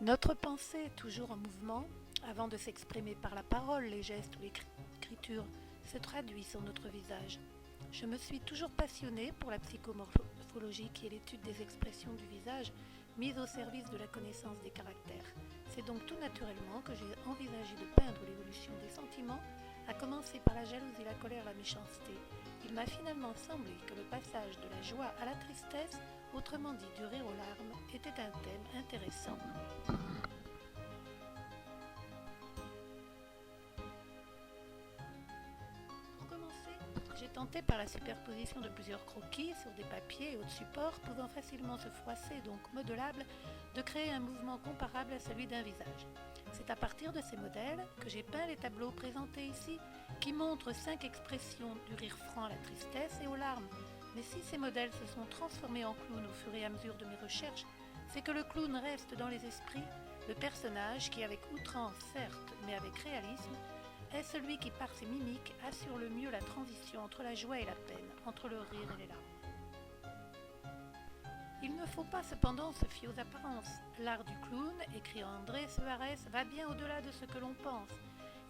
Notre pensée est toujours en mouvement. Avant de s'exprimer par la parole, les gestes ou l'écriture se traduisent sur notre visage. Je me suis toujours passionnée pour la psychomorphologie qui est l'étude des expressions du visage mise au service de la connaissance des caractères. C'est donc tout naturellement que j'ai envisagé de peindre l'évolution des sentiments, à commencer par la jalousie, la colère, la méchanceté. Il m'a finalement semblé que le passage de la joie à la tristesse, autrement dit du rire aux larmes, était un thème intéressant. Pour commencer, j'ai tenté par la superposition de plusieurs croquis sur des papiers et autres supports pouvant facilement se froisser, donc modelables, de créer un mouvement comparable à celui d'un visage. C'est à partir de ces modèles que j'ai peint les tableaux présentés ici, qui montrent 5 expressions du rire franc à la tristesse et aux larmes. Mais si ces modèles se sont transformés en clowns au fur et à mesure de mes recherches, c'est que le clown reste dans les esprits le personnage qui, avec outrance certes, mais avec réalisme, est celui qui, par ses mimiques, assure le mieux la transition entre la joie et la peine, entre le rire et les larmes. Il ne faut pas cependant se fier aux apparences. L'art du clown, écrit André Searès, va bien au-delà de ce que l'on pense.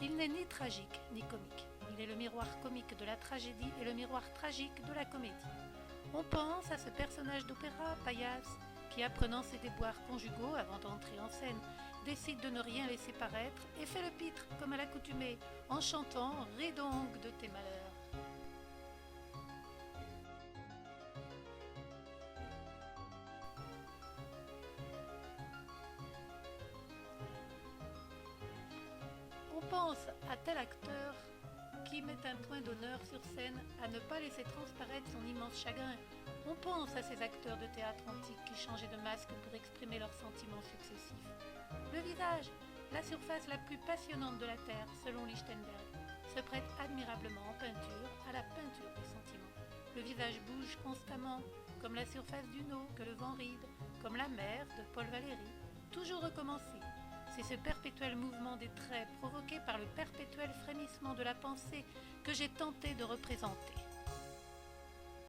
Il n'est ni tragique ni comique. Il est le miroir comique de la tragédie et le miroir tragique de la comédie. On pense à ce personnage d'opéra, Paillasse, qui, apprenant ses déboires conjugaux avant d'entrer en scène, décide de ne rien laisser paraître et fait le pitre comme à l'accoutumée, en chantant « Ris donc de tes malheurs ». On pense à tel acteur qui met un point d'honneur sur scène à ne pas laisser transparaître son immense chagrin. On pense à ces acteurs de théâtre antique qui changeaient de masque pour exprimer leurs sentiments successifs. Le visage, la surface la plus passionnante de la Terre, selon Lichtenberg, se prête admirablement en peinture à la peinture des sentiments. Le visage bouge constamment, comme la surface d'une eau que le vent ride, comme la mer de Paul Valéry, toujours recommencer. C'est ce perpétuel mouvement des traits provoqué par le perpétuel frémissement de la pensée que j'ai tenté de représenter.